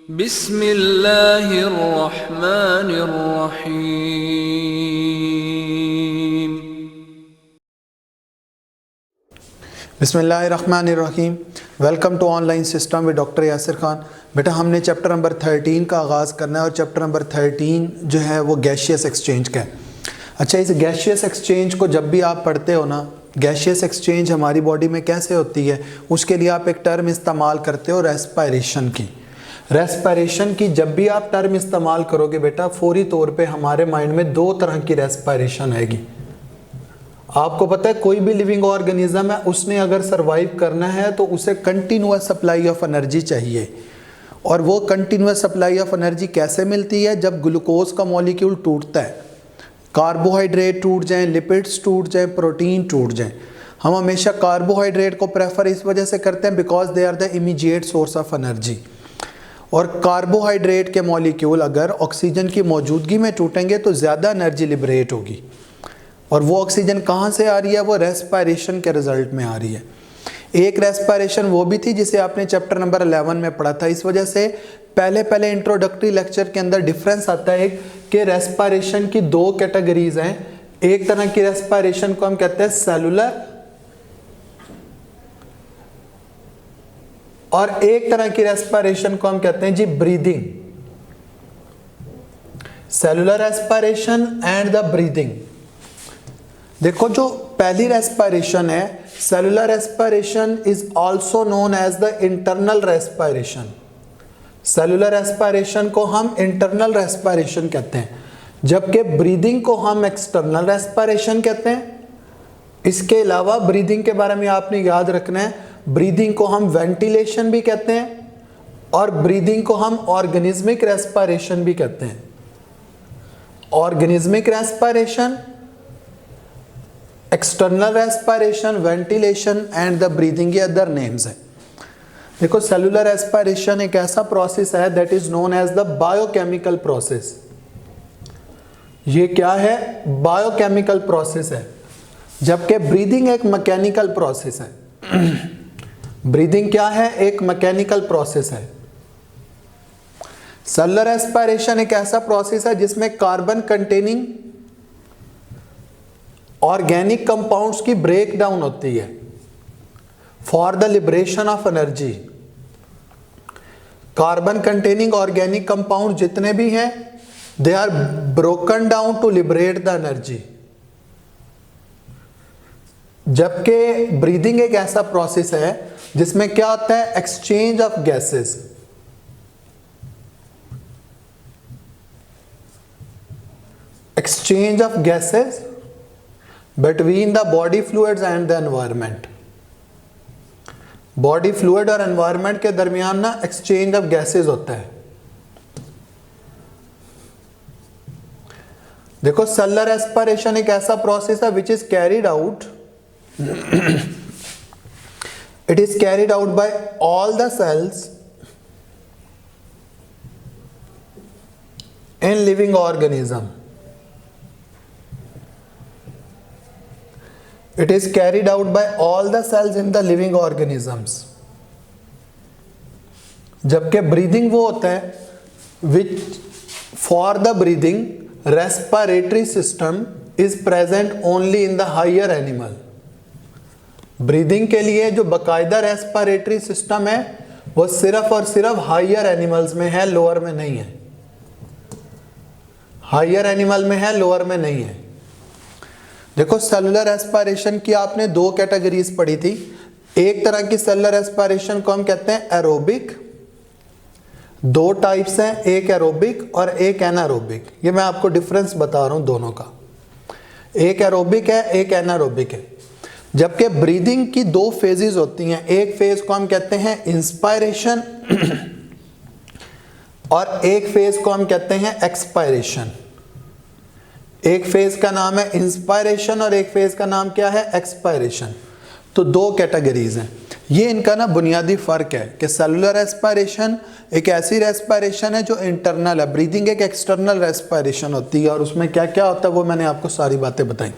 बिस्मिल्लाहिर्रहमानिर्रहीम। बिस्मिल्लाहिर्रहमानिर्रहीम। Welcome to online system with doctor Yasir Khan. बेटा हमने चैप्टर नंबर 13 का आगाज़ करना है और चैप्टर नंबर 13 जो है वो गैशियस एक्सचेंज का है। अच्छा, इस गैशियस एक्सचेंज को जब भी आप पढ़ते हो ना, गैशियस एक्सचेंज हमारी बॉडी में कैसे होती है, उसके लिए आप एक टर्म इस्तेमाल करते हो रेस्पायरेशन की। रेस्पायरेशन की जब भी आप टर्म इस्तेमाल करोगे बेटा, फौरी तौर पे हमारे माइंड में दो तरह की रेस्पायरेशन आएगी। आपको पता है कोई भी लिविंग ऑर्गेनिज्म है, उसने अगर सरवाइव करना है तो उसे कंटिन्यूअस सप्लाई ऑफ एनर्जी चाहिए। और वो कंटिन्यूअस सप्लाई ऑफ एनर्जी कैसे मिलती है? जब ग्लूकोज का मॉलिक्यूल टूटता है, कार्बोहाइड्रेट टूट जाएं, लिपिड्स टूट जाएं, प्रोटीन टूट जाएं। हम हमेशा कार्बोहाइड्रेट को प्रेफर इस वजह से करते हैं because they are the immediate source of energy. और कार्बोहाइड्रेट के मॉलिक्यूल अगर ऑक्सीजन की मौजूदगी में टूटेंगे तो ज़्यादा एनर्जी लिबरेट होगी। और वो ऑक्सीजन कहाँ से आ रही है? वो रेस्पायरेशन के रिजल्ट में आ रही है। एक रेस्पायरेशन वो भी थी जिसे आपने चैप्टर नंबर 11 में पढ़ा था। इस वजह से पहले इंट्रोडक्टरी लेक्चर के अंदर डिफरेंस आता है कि रेस्पायरेशन की दो कैटेगरीज हैं। एक तरह की रेस्पायरेशन को हम कहते हैं सेलुलर, और एक तरह की रेस्पायरेशन को हम कहते हैं जी breathing. Cellular respiration and the breathing. देखो, जो पहली रेस्पायरेशन है, cellular respiration is also known as the internal respiration. Cellular respiration को हम इंटरनल रेस्पायरेशन कहते हैं, जबकि ब्रीदिंग को हम एक्सटर्नल रेस्पायरेशन कहते हैं। इसके अलावा ब्रीदिंग के बारे में आपने याद रखना है, ब्रीदिंग को हम वेंटिलेशन भी कहते हैं और ब्रीदिंग को हम ऑर्गेनिज्मिक रेस्पायरेशन भी कहते हैं। Organismic respiration, external respiration, ventilation and the breathing, ये अदर नेम्स हैं। देखो, सेलुलर रेस्पायरेशन एक ऐसा प्रोसेस है that is known as the biochemical process. ये क्या है? बायोकेमिकल प्रोसेस है, जबकि ब्रीदिंग एक मैकेनिकल प्रोसेस है। ब्रीदिंग क्या है? एक मैकेनिकल प्रोसेस है। सेलुलर रेस्पायरेशन एक ऐसा प्रोसेस है जिसमें कार्बन कंटेनिंग ऑर्गेनिक कंपाउंड्स की ब्रेक डाउन होती है for the liberation of energy. Carbon containing organic compound जितने भी हैं, they are broken down to liberate the energy. जबकि ब्रीदिंग एक ऐसा प्रोसेस है जिसमें क्या होता है? Exchange of gases. Exchange of gases between the body fluids and the environment. Body fluid और एनवायरमेंट के दरमियान ना एक्सचेंज ऑफ गैसेस होता है। देखो, सेलुलर रेस्पायरेशन एक ऐसा प्रोसेस है which is carried out it is carried out by all the cells in living organism. It is carried out by all the cells in the living organisms. जबकि breathing वो होता है which for the breathing respiratory system is present only in the higher animal. Breathing के लिए जो बाकायदा respiratory system है वो सिर्फ और सिर्फ हायर एनिमल्स में है, लोअर में नहीं है। हायर एनिमल में है, लोअर में नहीं है। देखो, सेलुलर रेस्पिरेशन की आपने दो कैटेगरीज पढ़ी थी। एक तरह की सेलुलर रेस्पिरेशन को हम कहते हैं एरोबिक। दो टाइप्स हैं, एक एरोबिक और एक एनारोबिक। ये मैं आपको डिफरेंस बता रहा हूं दोनों का। एक एरोबिक है, एक एनारोबिक है। जबकि ब्रीदिंग की दो फेजेस होती हैं। एक फेज को हम कहते हैं इंस्पायरेशन और एक फेज को हम कहते हैं एक्सपायरेशन। एक फेज का नाम है इंस्पायरेशन और एक फेज का नाम क्या है? एक्सपायरेशन। तो दो कैटेगरीज हैं। ये इनका ना बुनियादी फ़र्क है कि सेलुलर रेस्पिरेशन एक ऐसी रेस्पिरेशन है जो इंटरनल है, ब्रीदिंग एक एक्सटर्नल रेस्पिरेशन होती है। और उसमें क्या क्या होता है वो मैंने आपको सारी बातें बताई।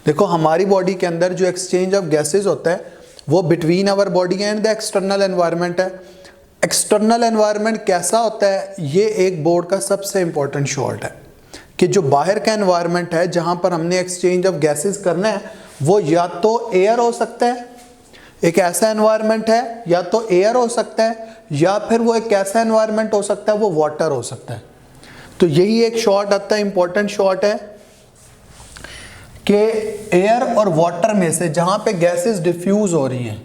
देखो, हमारी बॉडी के अंदर जो एक्सचेंज ऑफ गैसेज होता है वो between our body and the external environment है। एक्सटर्नल एनवायरनमेंट कैसा होता है, ये एक बोर्ड का सबसे इंपॉर्टेंट शॉर्ट है कि जो बाहर का एनवायरनमेंट है जहाँ पर हमने एक्सचेंज ऑफ गैसेस करना है, वो या तो एयर हो सकता है, एक ऐसा एनवायरनमेंट है, या तो एयर हो सकता है, या फिर वो एक ऐसा एनवायरनमेंट हो सकता है वो वाटर हो सकता है। तो यही एक शॉर्ट आता है, इंपॉर्टेंट शॉर्ट है कि एयर और वाटर में से जहां पे गैसेस डिफ्यूज हो रही हैं,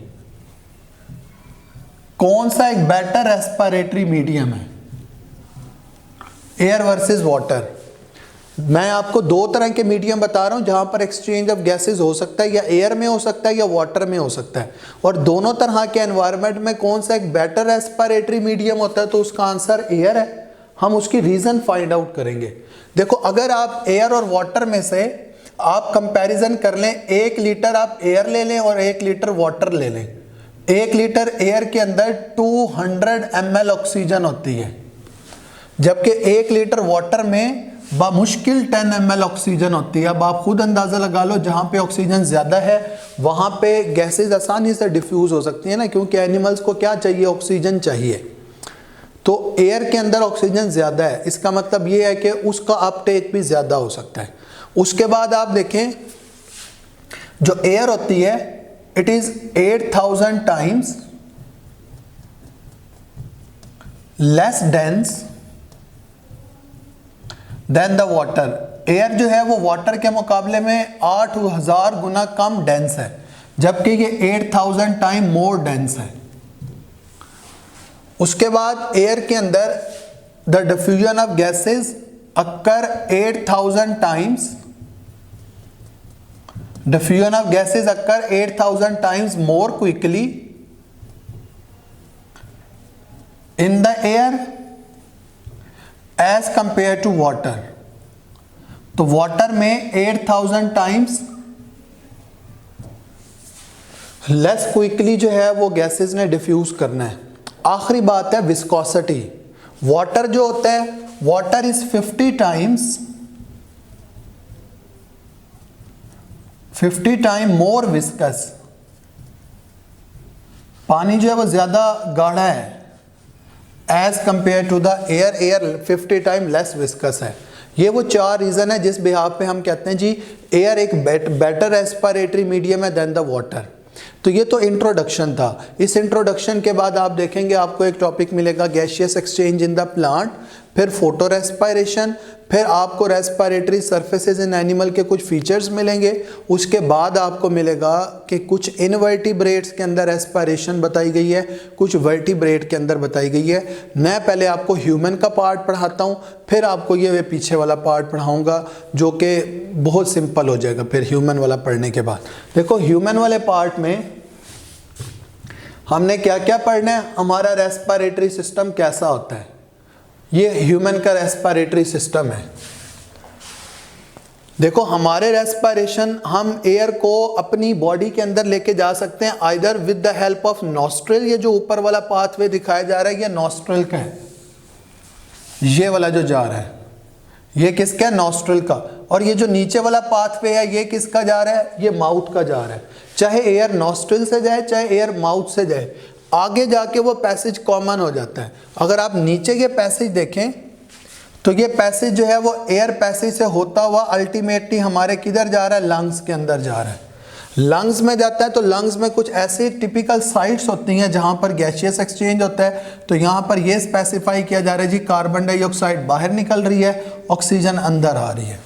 कौन सा एक बेटर रेस्पिरेटरी मीडियम है, एयर वर्सेस वाटर। मैं आपको दो तरह के मीडियम बता रहा हूं जहां पर एक्सचेंज ऑफ गैसेस हो सकता है, या एयर में हो सकता है या वाटर में हो सकता है, और दोनों तरह के एनवायरनमेंट में कौन सा एक बेटर रेस्पिरेटरी मीडियम होता है, तो उसका आंसर एयर है। हम उसकी रीजन फाइंड आउट करेंगे। देखो, अगर आप एयर और वाटर में से आप कंपैरिजन कर लें, 1 लीटर आप एयर ले लें और 1 लीटर वाटर ले लें, 1 लीटर एयर के अंदर 200 ml ऑक्सीजन होती है, जबकि 1 लीटर वाटर में बामुश्किल 10 ml ऑक्सीजन होती है। अब आप खुद अंदाजा लगा लो, जहां पे ऑक्सीजन ज्यादा है वहां पे गैसेस आसानी से डिफ्यूज हो सकती है ना, क्योंकि एनिमल्स को क्या चाहिए, ऑक्सीजन चाहिए। तो एयर के अंदर ऑक्सीजन ज्यादा है, इसका मतलब ये है कि उसका अपटेक भी ज्यादा हो सकता है। उसके बाद आप देखें, जो एयर होती है it is 8000 times less dense then the water. Air जो है वो वाटर के मुकाबले में 8000 गुना कम डेंस है, जबकि ये 8000 टाइम मोर डेंस है। उसके बाद एयर के अंदर the diffusion of gases occur 8000 times, diffusion of gases occur 8000 times more quickly in the air as compared to water। तो वाटर में 8000 टाइम्स लेस क्विकली जो है वो गैसेस ने डिफ्यूज करना है। आखिरी बात है विस्कोसिटी। वाटर जो होता है, water is 50 time more viscous. पानी जो है वो ज्यादा गाढ़ा है as compare to the air. Air 50 time less viscous है। ये वो 4 रीजन है जिस बिहाफ पे हम कहते हैं जी एयर एक बेटर रेस्पिरेटरी मीडियम है देन द वाटर। तो ये तो इंट्रोडक्शन था। इस इंट्रोडक्शन के बाद आप देखेंगे आपको एक टॉपिक मिलेगा gaseous exchange in the plant, फिर फोटो रेस्पिरेशन, फिर आपको रेस्पिरेटरी सरफेसेस इन एनिमल के कुछ फीचर्स मिलेंगे। उसके बाद आपको मिलेगा कि कुछ इनवर्टिब्रेट्स के अंदर रेस्पिरेशन बताई गई है, कुछ वर्टिब्रेट के अंदर बताई गई है। मैं पहले आपको ह्यूमन का पार्ट पढ़ाता हूँ, फिर आपको ये पीछे वाला पार्ट पढ़ाऊँगा जो कि बहुत सिंपल हो जाएगा फिर ह्यूमन वाला पढ़ने के बाद। देखो ह्यूमन वाले पार्ट में हमने क्या क्या पढ़ना है, हमारा रेस्पिरेटरी सिस्टम कैसा होता है। ये ह्यूमन का रेस्पिरेटरी सिस्टम है। देखो हमारे रेस्पिरेशन, हम एयर को अपनी बॉडी के अंदर लेके जा सकते हैं either with the help of nostril. ये जो ऊपर वाला पाथवे दिखाया जा रहा है ये नॉस्ट्रिल का है, ये वाला जो जा रहा है ये किसका है, नॉस्ट्रिल का। और ये जो नीचे वाला पाथवे है ये किसका जा रहा है, ये माउथ का जा रहा है। चाहे एयर नॉस्ट्रिल से जाए चाहे एयर माउथ से जाए, आगे जाके वो पैसेज कॉमन हो जाता है। अगर आप नीचे ये पैसेज देखें तो ये पैसेज जो है वो एयर पैसेज से होता हुआ अल्टीमेटली हमारे किधर जा रहा है, लंग्स के अंदर जा रहा है। लंग्स में जाता है तो लंग्स में कुछ ऐसी टिपिकल साइट्स होती हैं जहां पर गैसियस एक्सचेंज होता है। तो यहां पर ये स्पेसिफाई किया जा रहा है जी कार्बन डाइऑक्साइड बाहर निकल रही है, ऑक्सीजन अंदर आ रही है।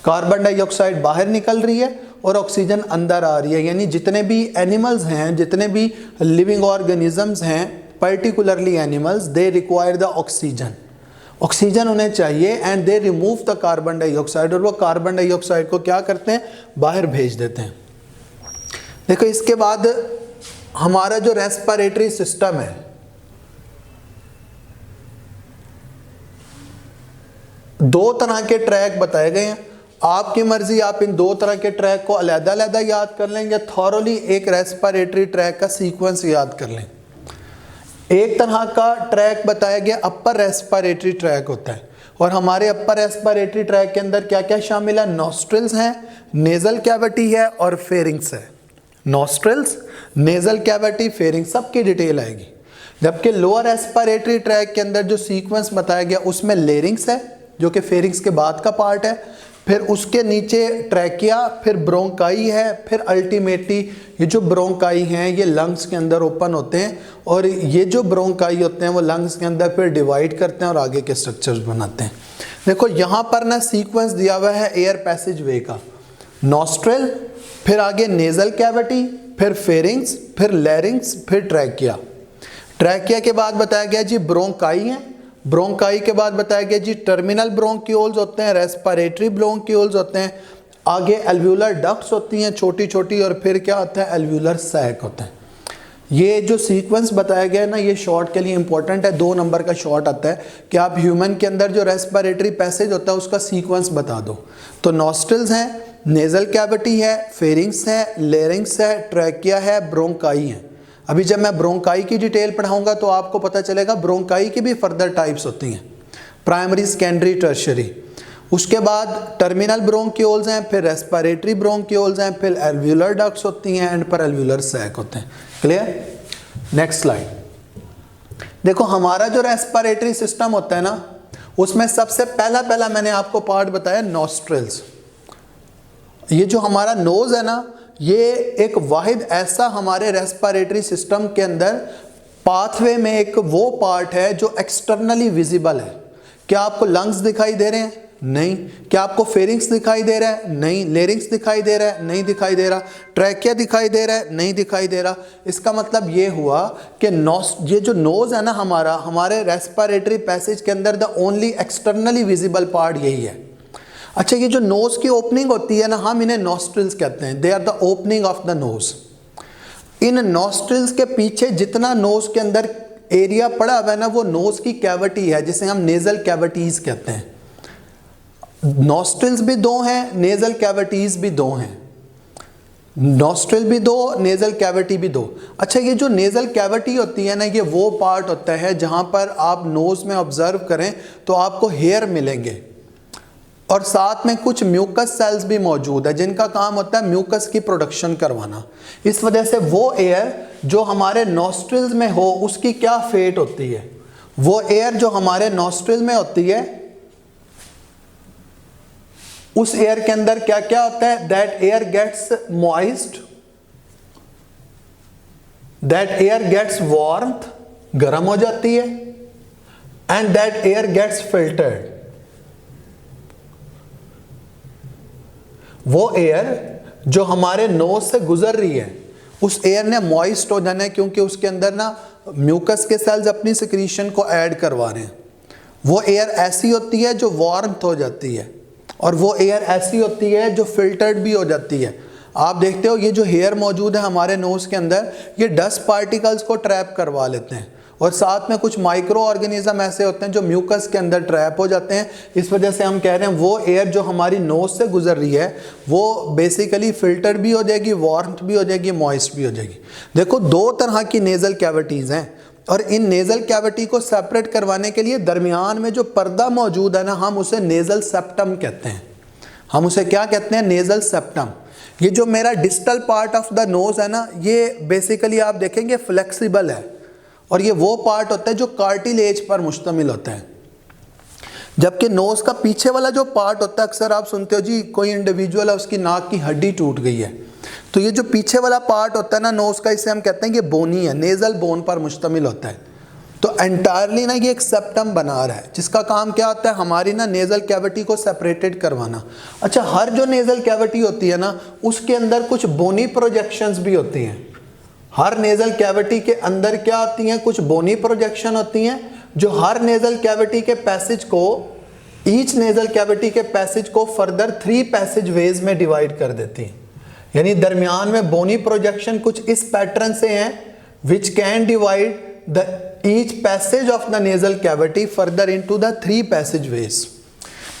कार्बन डाइऑक्साइड बाहर निकल रही है और ऑक्सीजन अंदर आ रही है। यानी जितने भी एनिमल्स हैं, जितने भी लिविंग ऑर्गेनिजम्स हैं, particularly animals, they require the oxygen. Oxygen उन्हें चाहिए and they remove the carbon dioxide, और वो कार्बन डाइऑक्साइड को क्या करते हैं, बाहर भेज देते हैं। देखो इसके बाद हमारा जो रेस्पिरेटरी सिस्टम है, दो तरह के ट्रैक बताए गए हैं। आपकी मर्जी, आप इन दो तरह के ट्रैक को अलग-अलग याद कर लें या थॉरोली एक रेस्पिरेटरी ट्रैक का सीक्वेंस याद कर लें। एक तरह का ट्रैक बताया गया अपर रेस्पिरेटरी ट्रैक होता है, और हमारे अपर रेस्पिरेटरी ट्रैक के अंदर क्या क्या शामिल है, नॉस्ट्रिल्स हैं, नेजल कैविटी है और फेरिंग्स है। नॉस्ट्रिल्स, नेजल कैविटी, फेरिंग्स, सबकी डिटेल आएगी। जबकि लोअर एस्पिरेटरी ट्रैक के अंदर जो सीक्वेंस बताया गया उसमें लेरिंग्स है जो कि फेरिंग्स के बाद का पार्ट है, फिर उसके नीचे ट्रैकिया, फिर ब्रोंकाई है, फिर अल्टीमेटली ये जो ब्रोंकाई हैं ये लंग्स के अंदर ओपन होते हैं और ये जो ब्रोंकाई होते हैं वो लंग्स के अंदर फिर डिवाइड करते हैं और आगे के स्ट्रक्चर्स बनाते हैं। देखो यहाँ पर ना सीक्वेंस दिया हुआ है एयर पैसेज वे का, नॉस्ट्रल, फिर आगे नेजल कैविटी, फिर फेरिंग्स, फिर लैरिंग्स, फिर ट्रैकिया। ट्रैकिया के बाद बताया गया जी ब्रोंकाई है, ब्रोंकाई के बाद बताया गया जी टर्मिनल ब्रोंक्यूल्स होते हैं, रेस्पिरेटरी ब्रोंक्यूल्स होते हैं, आगे एल्व्यूलर डक्ट्स होती हैं छोटी छोटी, और फिर क्या होता है एल्व्यूलर सैक होता है। ये जो सीक्वेंस बताया गया है ना ये शॉर्ट के लिए इंपॉर्टेंट है, 2 नंबर का शॉर्ट आता है कि आप ह्यूमन के अंदर जो रेस्पिरेटरी पैसेज होता है उसका सीक्वेंस बता दो। तो नॉस्ट्रल्स हैं, नेजल कैविटी है, फेरिंग्स है, लेरिंग्स है, ट्रैकिया है, ब्रोंकाई है। अभी जब मैं ब्रोंकाई की डिटेल पढ़ाऊंगा तो आपको पता चलेगा ब्रोंकाई की भी फर्दर टाइप्स होती हैं, प्राइमरी, सेकेंडरी, टर्शियरी। उसके बाद टर्मिनल ब्रोंक्यूल्स हैं, फिर रेस्पिरेटरी ब्रोंक्यूल्स हैं, फिर एल्व्यूलर डक्ट्स होती हैं एंड पर एल्व्यूलर सैक होते हैं। क्लियर? नेक्स्ट स्लाइड देखो, हमारा जो रेस्पिरेटरी सिस्टम होता है ना उसमें सबसे पहला मैंने आपको पार्ट बताया नॉस्ट्रल्स। ये जो हमारा नोज है ना ये एक वाहिद ऐसा हमारे रेस्पिरेटरी सिस्टम के अंदर पाथवे में एक वो पार्ट है जो एक्सटर्नली विजिबल है। क्या आपको लंग्स दिखाई दे रहे हैं? नहीं। क्या आपको फेरिंग्स दिखाई दे रहा है? नहीं। लेरिंग्स दिखाई दे रहा है? नहीं दिखाई दे रहा। ट्रैकिया दिखाई दे रहा है? नहीं दिखाई दे रहा। इसका मतलब ये हुआ कि ये जो नोज है ना हमारे रेस्पिरेटरी पैसेज के अंदर the only externally visible part यही है। अच्छा, ये जो नोज की ओपनिंग होती है ना हम इन्हें नॉस्ट्रिल्स कहते हैं, they are the opening of the nose. इन नॉस्ट्रिल्स के पीछे जितना नोज के अंदर एरिया पड़ा हुआ है ना वो नोज की कैविटी है जिसे हम नेजल कैविटीज कहते हैं। नॉस्ट्रिल्स भी 2 हैं, नेजल कैविटीज भी 2 हैं। नॉस्ट्रिल भी 2, नेजल कैविटी भी 2। अच्छा, ये जो नेजल कैविटी होती है ना ये वो पार्ट होता है जहां पर आप नोज में ऑब्जर्व करें तो आपको हेयर मिलेंगे और साथ में कुछ म्यूकस सेल्स भी मौजूद है जिनका काम होता है म्यूकस की प्रोडक्शन करवाना। इस वजह से वो एयर जो हमारे नॉस्ट्रिल्स में हो उसकी क्या फेट होती है, वो एयर जो हमारे नॉस्ट्रिल में होती है उस एयर के अंदर क्या क्या होता है, that air gets moist, that air gets warmth, गर्म हो जाती है, and that air gets filtered. वो एयर जो हमारे नोज से गुजर रही है उस एयर ने मॉइस्ट हो जाना है क्योंकि उसके अंदर ना म्यूकस के सेल्स अपनी सिक्रीशन को ऐड करवा रहे हैं। वो एयर ऐसी होती है जो वार्मथ हो जाती है और वो एयर ऐसी होती है जो फिल्टर्ड भी हो जाती है। आप देखते हो ये जो हेयर मौजूद है हमारे नोज के अंदर ये डस्ट पार्टिकल्स को ट्रैप करवा लेते हैं और साथ में कुछ माइक्रो ऑर्गेनिज्म ऐसे होते हैं जो म्यूकस के अंदर ट्रैप हो जाते हैं। इस वजह से हम कह रहे हैं वो एयर जो हमारी नोज से गुजर रही है वो बेसिकली फिल्टर भी हो जाएगी, वार्मथ भी हो जाएगी, मॉइस्ट भी हो जाएगी। देखो 2 तरह की नेजल कैविटीज़ हैं और इन नेजल कैविटी को सेपरेट करवाने के लिए दरमियान में जो पर्दा मौजूद है ना हम उसे नेजल सेप्टम कहते हैं। हम उसे क्या कहते हैं? Nasal septum. ये जो मेरा distal part of the knows है ना ये बेसिकली आप देखेंगे फ्लेक्सिबल है और ये वो पार्ट होता है जो कार्टिलेज पर मुश्तमिल होता है। जबकि नोज का पीछे वाला जो पार्ट होता है अक्सर आप सुनते हो जी कोई इंडिविजुअल है उसकी नाक की हड्डी टूट गई है, तो ये जो पीछे वाला पार्ट होता है ना नोज का इसे हम कहते हैं कि बोनी है, नेजल बोन पर मुश्तमिल होता है। तो एंटायरली ना ये एक सेप्टम बना रहा है जिसका काम क्या होता है हमारी ना नेजल कैविटी को सेपरेटेड करवाना। अच्छा, हर जो नेजल कैविटी होती है ना उसके अंदर कुछ बोनी प्रोजेक्शंस भी होती हैं। हर नेजल कैविटी के अंदर क्या होती हैं? कुछ बोनी प्रोजेक्शन होती हैं जो हर नेजल कैविटी के पैसेज को, ईच नेजल कैविटी के पैसेज को फर्दर 3 पैसेज वेज में डिवाइड कर देती हैं। यानी दरमियान में बोनी प्रोजेक्शन कुछ इस पैटर्न से हैं which can divide the each passage of the nasal cavity further into the 3 passageways.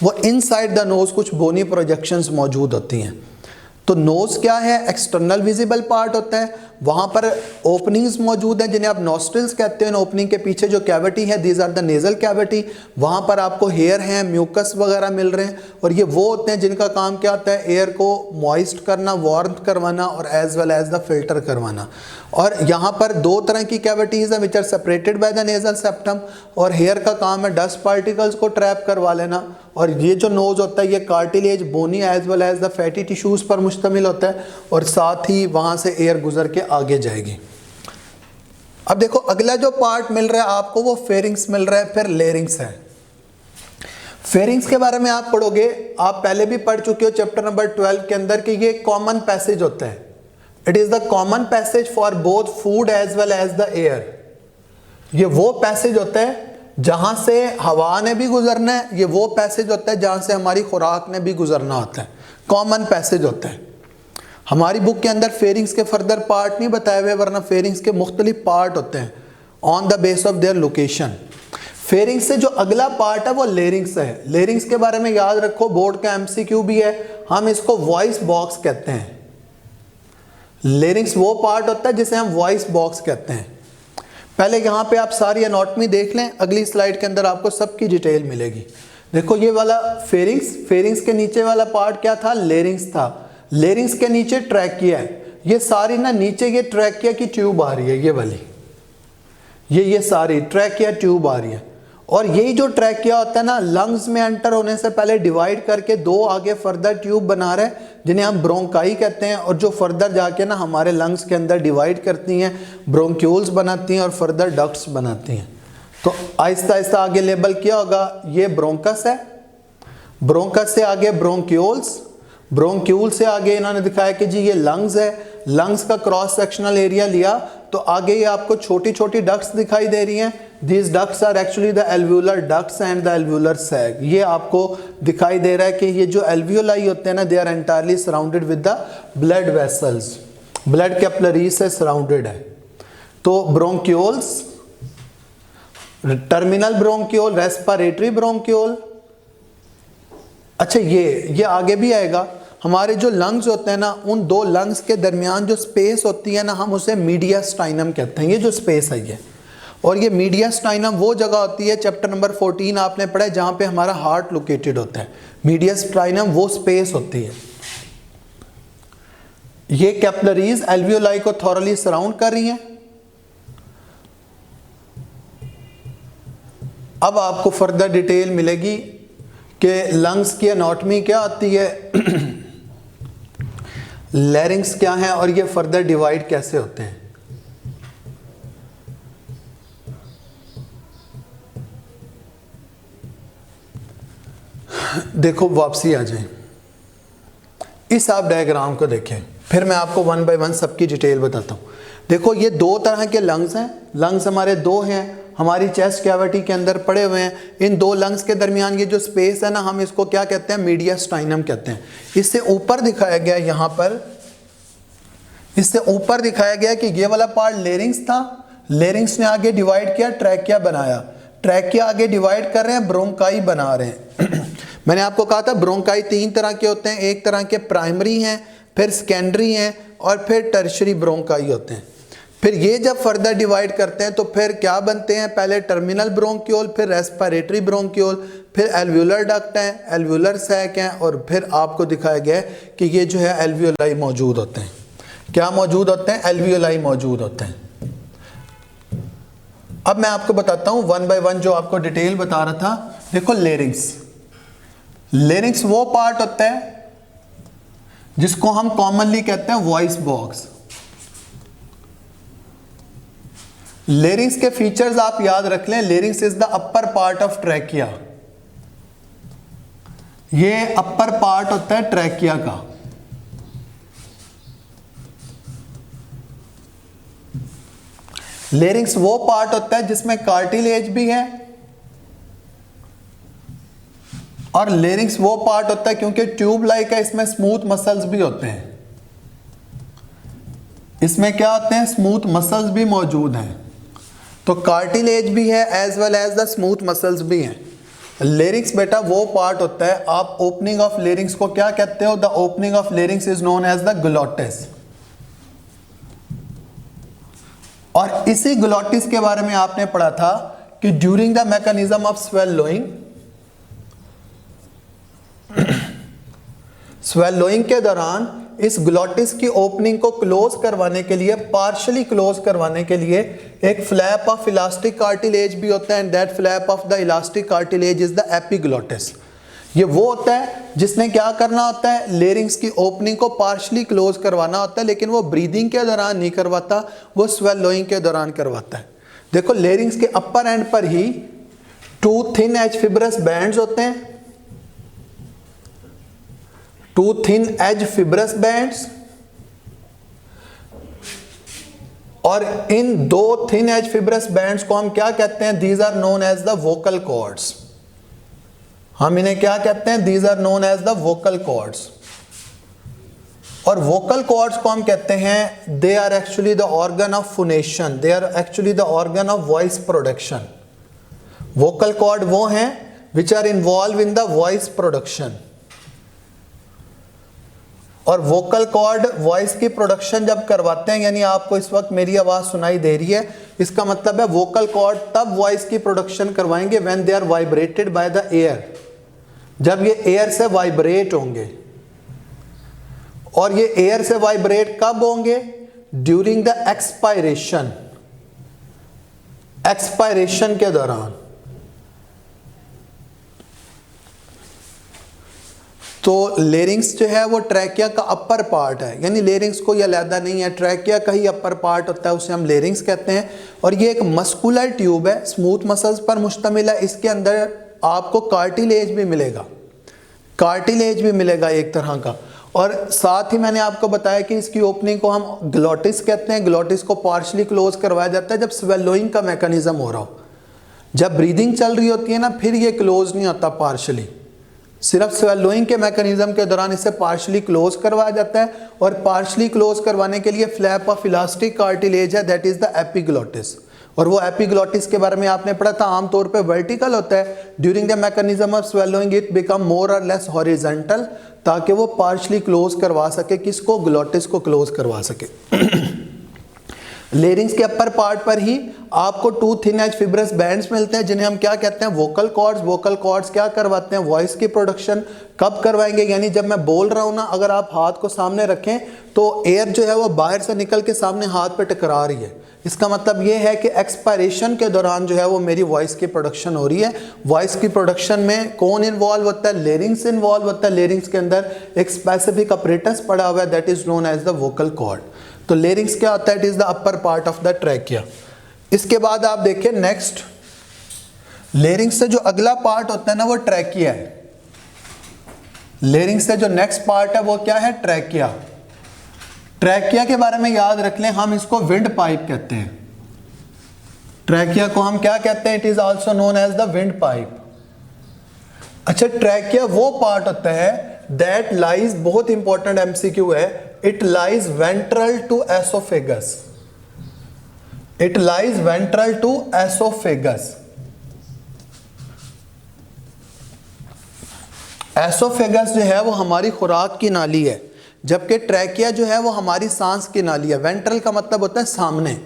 वो इनसाइड द नोज कुछ बोनी प्रोजेक्शंस मौजूद होती हैं। तो नोज क्या है, एक्सटर्नल विजिबल पार्ट होता है, वहां पर ओपनिंग्स मौजूद हैं जिन्हें आप नॉस्ट्रिल्स कहते हैं। ओपनिंग के पीछे जो कैविटी है, these are the nasal cavity, वहां पर आपको हेयर हैं, म्यूकस वगैरह मिल रहे हैं, और ये वो होते हैं जिनका काम क्या होता है, एयर को मॉइस्ट करना, वार्म करवाना और as well as the filter करवाना। और यहाँ पर दो तरह की कैविटीज हैं which are separated by the nasal septum, और हेयर का काम है डस्ट पार्टिकल्स को ट्रैप करवा लेना। और ये जो नोज होता है ये cartilage, bony as well as the fatty tissues पर मुश्तमिल होता है, और साथ ही वहाँ से एयर गुजर के आगे जाएगी। अब देखो अगला जो पार्ट मिल रहा है आपको वो फेरिंग्स मिल रहा है, फिर लेरिंग्स है। फेरिंग्स के बारे में आप पढ़ोगे, आप पहले भी पढ़ चुके हो चैप्टर नंबर 12 के अंदर कि ये कॉमन पैसेज होता है। It is the common passage for both food as well as the air. ये वो पैसेज होता है जहां से हवा ने भी गुजरना है, ये वो पैसेज होता है जहां से हमारी खुराक ने भी गुजरना होता है। कॉमन पैसेज होता है। हमारी बुक के अंदर फेरिंग्स के फर्दर पार्ट नहीं बताए हुए, वरना फेरिंग्स के मुख्तलिफ पार्ट होते हैं on the base of their location. Pharynx से जो अगला पार्ट है वो लेरिंग्स है। लेरिंग्स के बारे में याद रखो, बोर्ड का एमसीक्यू भी है, हम इसको वॉइस बॉक्स कहते हैं। लेरिंग्स वो पार्ट होता है जिसे हम वॉइस बॉक्स कहते हैं। पहले यहाँ पे आप सारी एनाटॉमी देख लें, अगली स्लाइड के अंदर आपको सबकी डिटेल मिलेगी। देखो ये वाला फेरिंग्स, फेरिंग्स के नीचे वाला पार्ट क्या था, लेरिंग्स था। लेरिंग्स के नीचे ट्रैकिया है, ये सारी ना नीचे ये ट्रैकिया की ट्यूब आ रही है, ये वाली, ये सारी ट्रैकिया ट्यूब आ रही है। और यही जो ट्रैकिया होता है ना, लंग्स में एंटर होने से पहले डिवाइड करके दो आगे फर्दर ट्यूब बना रहे हैं जिन्हें हम ब्रोंकाई कहते हैं, और जो फर्दर जाके ना हमारे लंग्स के अंदर डिवाइड करती हैं, ब्रोंक्यूल्स बनाती हैं और फर्दर डक्ट्स बनाती हैं। तो आहिस्ता आहिस्ता आगे लेबल किया होगा, ये ब्रोंकस है, ब्रोंकस से आगे ब्रोंक्यूल्स, ब्रोंक्यूल से आगे इन्होंने दिखाया कि जी ये लंग्स है। लंग्स का क्रॉस सेक्शनल एरिया लिया तो आगे ये आपको छोटी छोटी डक्ट्स दिखाई दे रही हैं। These ducts are actually the alveolar ducts and the alveolar sac. ये आपको दिखाई दे रहा है कि ये जो एल्व्यूलाई होते हैं ना, they are entirely surrounded with the blood vessels, blood capillaries से सराउंडेड है। तो bronchioles, terminal bronchiole, respiratory bronchiole. अच्छा ये आगे भी आएगा। हमारे जो लंग्स होते हैं ना, उन दो लंग्स के दरमियान जो स्पेस होती है ना, हम उसे मीडियास्टाइनम कहते हैं। ये जो स्पेस है ये, और ये मीडियास्टाइनम वो जगह होती है, चैप्टर नंबर 14 आपने पढ़ा है, जहाँ पे हमारा हार्ट लोकेटेड होता है। मीडियास्टाइनम वो स्पेस होती है। ये कैपिलरीज एल्वियोलाई को थॉरली सराउंड कर रही हैं। अब आपको फर्दर डिटेल मिलेगी कि लंग्स की एनाटॉमी क्या आती है, लैरिंग्स क्या है, और ये फर्दर डिवाइड कैसे होते हैं। देखो वापसी आ जाए, इस आप डायग्राम को देखें, फिर मैं आपको वन बाय वन सबकी डिटेल बताता हूँ। देखो ये दो तरह के लंग्स हैं। लंग्स हमारे दो हैं, हमारी चेस्ट कैविटी के अंदर पड़े हुए हैं। इन दो लंग्स के दरमियान ये जो स्पेस है ना, हम इसको क्या कहते हैं, मीडियास्टाइनम कहते हैं। इससे ऊपर दिखाया गया, यहाँ पर इससे ऊपर दिखाया गया कि ये वाला पार्ट लेरिंग्स था। लेरिंग्स ने आगे डिवाइड किया, ट्रैकिया बनाया, ट्रैकिया आगे डिवाइड कर रहे हैं, ब्रोंकाई बना रहे हैं। मैंने आपको कहा था ब्रोंकाई तीन तरह के होते हैं, एक तरह के प्राइमरी हैं, फिर सेकेंडरी हैं, और फिर टर्शरी ब्रोंकाई होते हैं। फिर ये जब फर्दर डिवाइड करते हैं तो फिर क्या बनते हैं, पहले टर्मिनल ब्रोंक्यूल, फिर रेस्पिरेटरी ब्रोंक्यूल, फिर एल्व्यूलर डक्ट हैं, एल्व्यूलर सैक हैं, और फिर आपको दिखाया गया है कि ये जो है एल्व्यूलाई मौजूद होते हैं। क्या मौजूद होते हैं, एल्व्यूलाई मौजूद होते हैं। अब मैं आपको बताता हूं वन बाय वन जो आपको डिटेल बता रहा था। देखो लेरिंग्स, लेरिंग्स वो पार्ट होता है जिसको हम कॉमनली कहते हैं वॉइस बॉक्स। लेरिंग्स के फीचर्स आप याद रख लें। Larynx is the upper part of trachea. ये अपर पार्ट होता है ट्रैकिया का। लेरिंग्स वो पार्ट होता है जिसमें कार्टिलेज भी है, और लेरिंग्स वो पार्ट होता है क्योंकि ट्यूब लाइक है, इसमें स्मूथ मसल्स भी होते हैं। इसमें क्या होते हैं, स्मूथ मसल्स भी मौजूद हैं। तो कार्टिलेज भी है as well as the smooth muscles भी हैं। लेरिंग्स बेटा वो पार्ट होता है, आप ओपनिंग ऑफ लेरिंग्स को क्या कहते हो? The opening of larynx is known as the glottis. और इसी ग्लोटिस के बारे में आपने पढ़ा था कि during the mechanism of swallowing, swallowing के दौरान इस ग्लोटिस की ओपनिंग को क्लोज करवाने के लिए, पार्शियली क्लोज करवाने के लिए एक फ्लैप ऑफ इलास्टिक कार्टिलेज भी होता है, and that flap of the elastic cartilage is the epiglottis. ये वो होता है जिसने क्या करना होता है? लेरिंग्स की ओपनिंग को पार्शियली क्लोज करवाना होता है, लेकिन वो ब्रीदिंग के दौरान नहीं करवाता, वो स्वेलोइंग के दौरान करवाता है। देखो लेरिंग्स के अपर एंड पर ही 2 थिन एज फिब्रस बैंड्स होते हैं, 2 थिन एज फिब्रस बैंड्स, और इन 2 थिन एज फिब्रस बैंड्स को हम क्या कहते हैं? These are known as the vocal cords. हम इन्हें क्या कहते हैं? These are known as the vocal cords. और वोकल कॉर्ड्स को हम कहते हैं, they are actually the organ of phonation, they are actually the organ of voice production. Vocal cord वो हैं which are involve in the voice production. और vocal cord voice की production जब करवाते हैं, यानी आपको इस वक्त मेरी आवाज़ सुनाई दे रही है, इसका मतलब है वोकल कॉर्ड तब वॉइस की प्रोडक्शन करवाएंगे when they are vibrated by the air, जब ये एयर से वाइब्रेट होंगे। और ये एयर से वाइब्रेट कब होंगे? ड्यूरिंग द एक्सपायरेशन, एक्सपायरेशन के दौरान। तो लेरिंग्स जो है वो ट्रैकिया का अपर पार्ट है, यानी लेरिंग्स को ये अलहदा नहीं है, ट्रैकिया का ही अपर पार्ट होता है, उसे हम लेरिंग्स कहते हैं। और ये एक मस्कुलर ट्यूब है, स्मूथ मसल्स पर मुश्तमिल है। इसके अंदर आपको कार्टिलेज भी मिलेगा, कार्टिलेज भी मिलेगा एक तरह का। और साथ ही मैंने आपको बताया कि इसकी ओपनिंग को हम ग्लोटिस कहते हैं। ग्लोटिस को पार्शली क्लोज करवाया जाता है जब स्वेलोइंग का मैकेनिज्म हो रहा हो। जब ब्रीदिंग चल रही होती है ना, फिर ये क्लोज नहीं होता पार्शली, सिर्फ स्वेलोइंग के मैकेनिज्म के दौरान इसे पार्शली क्लोज करवाया जाता है। और पार्शली क्लोज करवाने के लिए फ्लैप ऑफ इलास्टिक कार्टिलेज है, दैट इज द एपिग्लोटिस। और वो एपिग्लोटिस के बारे में आपने पढ़ा था, आमतौर पे वर्टिकल होता है। During the mechanism of swallowing it become more और लेस हॉरिजॉन्टल, ताकि वो पार्शली क्लोज करवा सके, किसको? ग्लोटिस को क्लोज करवा सके। लेरिंग्स के अपर पार्ट पर ही आपको 2 थिन एज फिब्रस बैंड्स मिलते हैं, जिन्हें हम क्या कहते हैं? Vocal cords. वोकल कॉर्ड्स क्या करवाते हैं? वॉइस की प्रोडक्शन कब करवाएंगे? यानी जब मैं बोल रहा हूँ ना, अगर आप हाथ को सामने रखें तो एयर जो है वो बाहर से निकल के सामने हाथ पे टकरा रही है। इसका मतलब ये है कि एक्सपायरेशन के दौरान जो है वो मेरी वॉइस की प्रोडक्शन हो रही है। वॉइस की प्रोडक्शन में कौन इन्वॉल्व होता है? लेरिंग्स इन्वॉल्व होता है। लेरिंग्स के अंदर एक स्पेसिफिक अपरेटस पड़ा हुआ है, that is known as the vocal cord. तो लेरिंग्स क्या होता है? It is the upper part of the trachea. इसके बाद आप देखिए नेक्स्ट, लेरिंग्स से जो अगला पार्ट होता है ना, वो ट्रैकिया है। लेरिंग्स से जो नेक्स्ट पार्ट है वो क्या है? ट्रैकिया। ट्रैकिया के बारे में याद रख लें, हम इसको विंड पाइप कहते हैं। ट्रैकिया को हम क्या कहते हैं? It is also known as the windpipe. अच्छा, ट्रैकिया वो पार्ट होता है दैट लाइज, बहुत इंपॉर्टेंट एमसीक्यू है, it lies ventral to oesophagus. It lies ventral to oesophagus. Oesophagus जो है वो हमारी खुराक की नाली है, जबकि ट्रैकिया जो है वो हमारी सांस की नाली है। वेंट्रल का मतलब होता है सामने,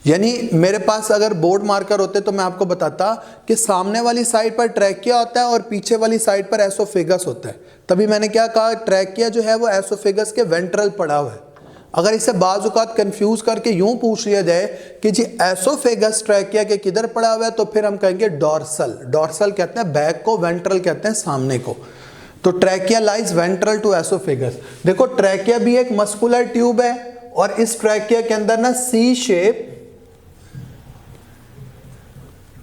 यानी मेरे पास अगर बोर्ड मार्कर होते तो मैं आपको बताता कि सामने वाली साइड पर ट्रैकिया होता है और पीछे वाली साइड पर एसोफेगस होता है। तभी मैंने क्या कहा, ट्रैकिया जो है वो एसोफेगस के वेंट्रल पड़ा हुआ है। अगर इसे बाज़ औक़ात कंफ्यूज करके यूं पूछ लिया जाए कि जी एसोफेगस ट्रैकिया के किधर पड़ा हुआ है, तो फिर हम कहेंगे डॉर्सल। डॉर्सल कहते हैं बैक को, वेंट्रल कहते हैं सामने को। तो trachea lies ventral to oesophagus. देखो ट्रैकिया भी एक मस्कुलर ट्यूब है, और इस ट्रैकिया के अंदर ना सी शेप,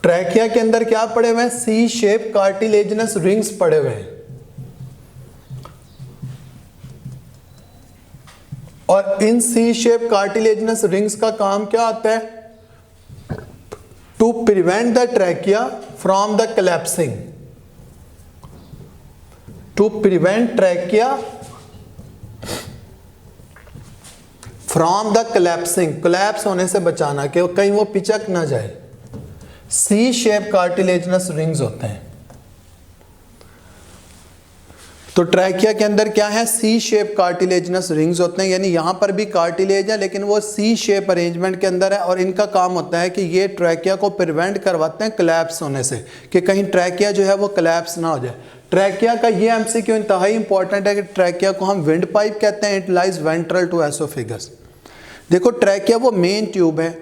ट्रैकिया के अंदर क्या पड़े हुए हैं? सी शेप कार्टिलेजिनस रिंग्स पड़े हुए हैं। और इन सी शेप कार्टिलेजिनस रिंग्स का काम क्या आता है? To prevent the trachea from the collapsing. To prevent trachea from the collapsing, collapse होने से बचाना, कि कहीं वो पिचक ना जाए। सी शेप कार्टिलेजिनस रिंग्स होते हैं। तो ट्रैकिया के अंदर क्या है, सी शेप कार्टिलेजनस रिंग्स होते हैं, यानी यहाँ पर भी कार्टिलेज है लेकिन वो सी शेप अरेंजमेंट के अंदर है, और इनका काम होता है कि ये ट्रैकिया को प्रिवेंट करवाते हैं कोलैप्स होने से, कि कहीं ट्रैकिया जो है वो कोलैप्स ना हो जाए। ट्रैकिया का ये एमसीक्यू इंतहाई इंपॉर्टेंट है कि ट्रैकिया को हम विंड पाइप कहते हैं, it lies ventral to oesophagus. देखो ट्रैकिया वो मेन ट्यूब है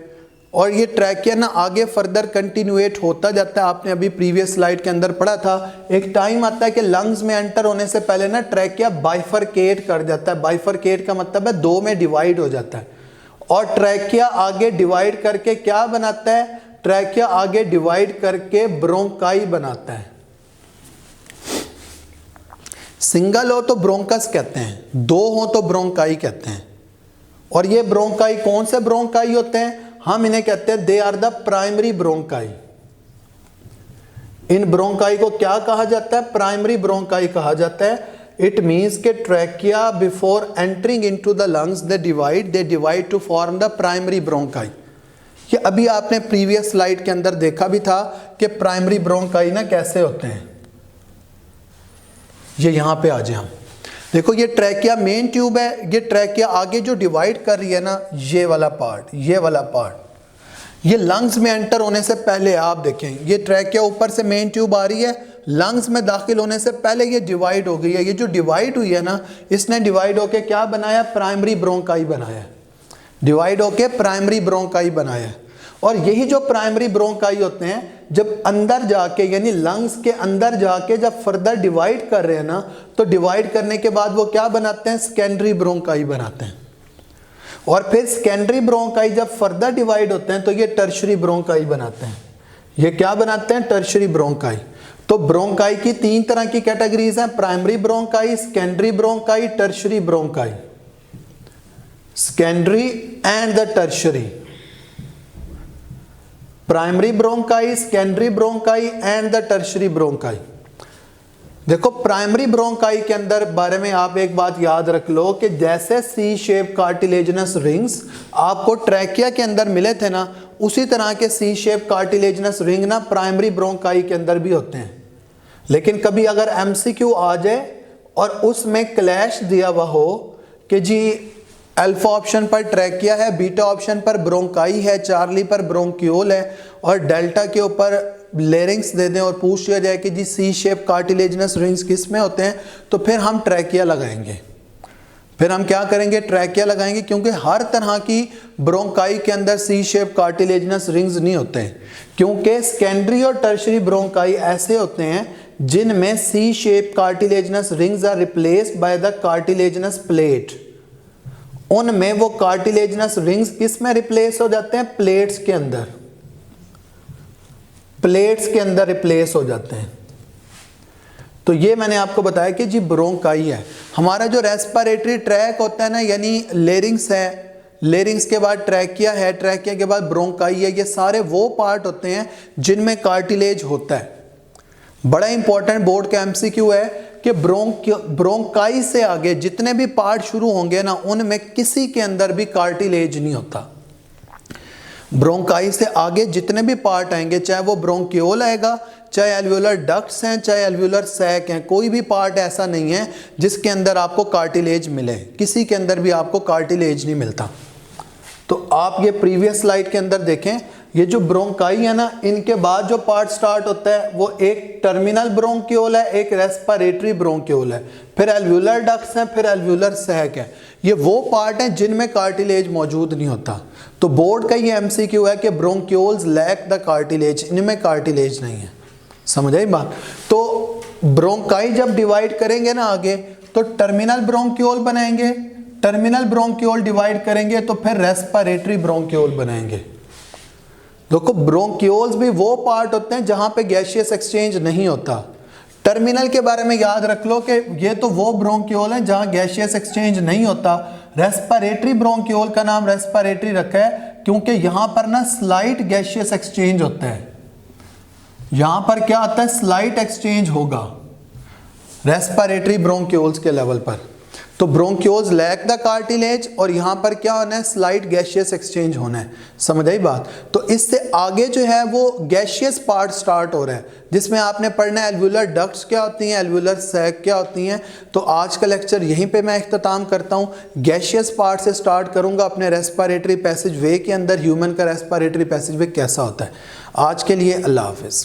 और ये ट्रैकिया ना आगे फर्दर कंटिन्यूएट होता जाता है। आपने अभी प्रीवियस स्लाइड के अंदर पढ़ा था, एक टाइम आता है कि लंग्स में एंटर होने से पहले ना ट्रैकिया बाइफरकेट कर जाता है। बाइफरकेट का मतलब है दो में डिवाइड हो जाता है, और ट्रैकिया आगे डिवाइड करके क्या बनाता है, ट्रैकिया आगे डिवाइड करके ब्रोंकाई बनाता है। सिंगल हो तो ब्रोंकस कहते हैं, दो हो तो ब्रोंकाई कहते हैं। और ये ब्रोंकाई कौन से ब्रोंकाई होते हैं, हम इन्हें कहते हैं they are the primary bronchi. इन ब्रोंकाई को क्या कहा जाता है, प्राइमरी ब्रोंकाई कहा जाता है। इट मीन्स के trachea before entering into the lungs they divide two form the primary bronchi. ये अभी आपने प्रीवियस स्लाइड के अंदर देखा भी था कि प्राइमरी ब्रोंकाई ना कैसे होते हैं। ये यहां पे आ जाए हम, देखो ये ट्रैकिया मेन ट्यूब है, ये ट्रैकिया आगे जो डिवाइड कर रही है ना, ये वाला पार्ट, ये लंग्स में एंटर होने से पहले आप देखें, ये ट्रैकिया ऊपर से मेन ट्यूब आ रही है, लंग्स में दाखिल होने से पहले ये डिवाइड हो गई है। ये जो डिवाइड हुई है ना, इसने डिवाइड होके क्या बनाया, प्राइमरी ब्रोंकाई बनाया, डिवाइड होके प्राइमरी ब्रोंकाई बनाया। और यही जो प्राइमरी ब्रोंकाई होते हैं जब अंदर जाके यानी लंग्स के अंदर जाके जब फर्दर डिवाइड कर रहे हैं ना, तो डिवाइड करने के बाद वो क्या बनाते हैं, सेकेंडरी ब्रोंकाई बनाते हैं। और फिर सेकेंडरी ब्रोंकाई जब फर्दर डिवाइड होते हैं तो ये टर्शरी ब्रोंकाई बनाते हैं। ये क्या बनाते हैं, टर्शरी ब्रोंकाई। तो ब्रोंकाई की तीन तरह की कैटेगरीज हैं, primary bronchi, secondary bronchi, tertiary bronchi. Secondary and the tertiary, primary bronchi, secondary bronchi and the tertiary bronchi. देखो प्राइमरी ब्रोंकाई के अंदर बारे में आप एक बात याद रख लो कि जैसे सी शेप कार्टिलेजनस रिंग्स आपको ट्रैकिया के अंदर मिले थे ना, उसी तरह के सी शेप कार्टिलेजनस रिंग ना प्राइमरी ब्रोंकाई के अंदर भी होते हैं। लेकिन कभी अगर एमसीक्यू आ जाए और उसमें क्लैश दिया हुआ हो कि जी अल्फा ऑप्शन पर ट्रैकिया है, बीटा ऑप्शन पर ब्रोंकाई है, चार्ली पर ब्रोंक्यूल है, और डेल्टा के ऊपर लेरिंग्स दे दें और पूछ लिया जाए कि जी सी शेप कार्टिलेजनस रिंग्स किस में होते हैं, तो फिर हम ट्रैकिया लगाएंगे। फिर हम क्या करेंगे, ट्रैकिया लगाएंगे, क्योंकि हर तरह की ब्रोंकाई के अंदर सी शेप कार्टिलेजनस रिंग्स नहीं होते हैं। क्योंकि सेकेंडरी और टर्शरी ब्रोंकाई ऐसे होते हैं जिनमें C shape cartilaginous rings are replaced by the cartilaginous plate. उनमें वो कार्टिलेजनस रिंग्स किस में रिप्लेस हो जाते हैं, प्लेट्स के अंदर, प्लेट्स के अंदर रिप्लेस हो जाते हैं। तो ये मैंने आपको बताया कि जी ब्रोंकाई है। हमारा जो रेस्पिरेटरी ट्रैक होता है ना, यानी लेरिंग्स है, लेरिंग्स के बाद ट्रैकिया है, ट्रैकिया के बाद ब्रोंकाई है, ये सारे वो पार्ट होते हैं जिनमें कार्टिलेज होता है। बड़ा इंपॉर्टेंट बोर्ड का एमसीक्यू है कि ब्रोंकाई से आगे जितने भी पार्ट शुरू होंगे ना, उनमें किसी के अंदर भी कार्टिलेज नहीं होता। ब्रोंकाई से आगे जितने भी पार्ट आएंगे, चाहे वो ब्रोंक्यूल आएगा, चाहे एल्वियोलर डक्ट्स हैं, चाहे एल्वियोलर सैक हैं, कोई भी पार्ट ऐसा नहीं है जिसके अंदर आपको कार्टिलेज मिले, किसी के अंदर भी आपको कार्टिलेज नहीं मिलता। तो आप ये प्रीवियस स्लाइड के अंदर देखें, ये जो ब्रोंकाई है ना, इनके बाद जो पार्ट स्टार्ट होता है वो एक टर्मिनल ब्रोंक्यूल है, एक रेस्पिरेटरी ब्रोंक्यूल है, फिर एल्वियोलर डक्ट्स हैं, फिर एल्वियोलर सैक है। ये वो पार्ट हैं जिनमें कार्टिलेज मौजूद नहीं होता। तो बोर्ड का ये एमसीक्यू है कि ब्रोंक्यूल्स लैक द कार्टिलेज, इनमें कार्टिलेज नहीं है। समझ आई बात। तो ब्रोंकाई जब डिवाइड करेंगे ना आगे, तो टर्मिनल ब्रोंक्यूल बनाएंगे, टर्मिनल ब्रोंक्यूल डिवाइड करेंगे तो फिर रेस्पिरेटरी ब्रोंक्यूल बनाएंगे। देखो ब्रोंक्यूल्स भी वो पार्ट होते हैं जहां पे गैसियस एक्सचेंज नहीं होता। टर्मिनल के बारे में याद रख लो कि ये तो वो ब्रोंक्यूल है जहां गैसियस एक्सचेंज नहीं होता। रेस्पिरेटरी ब्रोंक्यूल का नाम रेस्पिरेटरी रखा है क्योंकि यहां पर ना स्लाइट गैसियस एक्सचेंज होता है। यहां पर क्या आता है, स्लाइट एक्सचेंज होगा रेस्पिरेटरी ब्रोंक्यूल्स के लेवल पर। तो ब्रोंक्योल्स लैक द कार्टिलेज और यहाँ पर क्या होना है, स्लाइट गैशियस एक्सचेंज होना है। समझ आई बात। तो इससे आगे जो है वो गैशियस पार्ट स्टार्ट हो रहा है, जिसमें आपने पढ़ना है एल्वुलर डक्ट्स क्या होती हैं, एल्वुलर सैक क्या होती हैं। तो आज का लेक्चर यहीं पे मैं इख्तिताम करता हूँ। गैशियस पार्ट से स्टार्ट करूँगा अपने रेस्पिरेटरी पैसेज वे के अंदर, ह्यूमन का रेस्पिरेटरी पैसेज वे कैसा होता है। आज के लिए अल्लाह हाफिज़।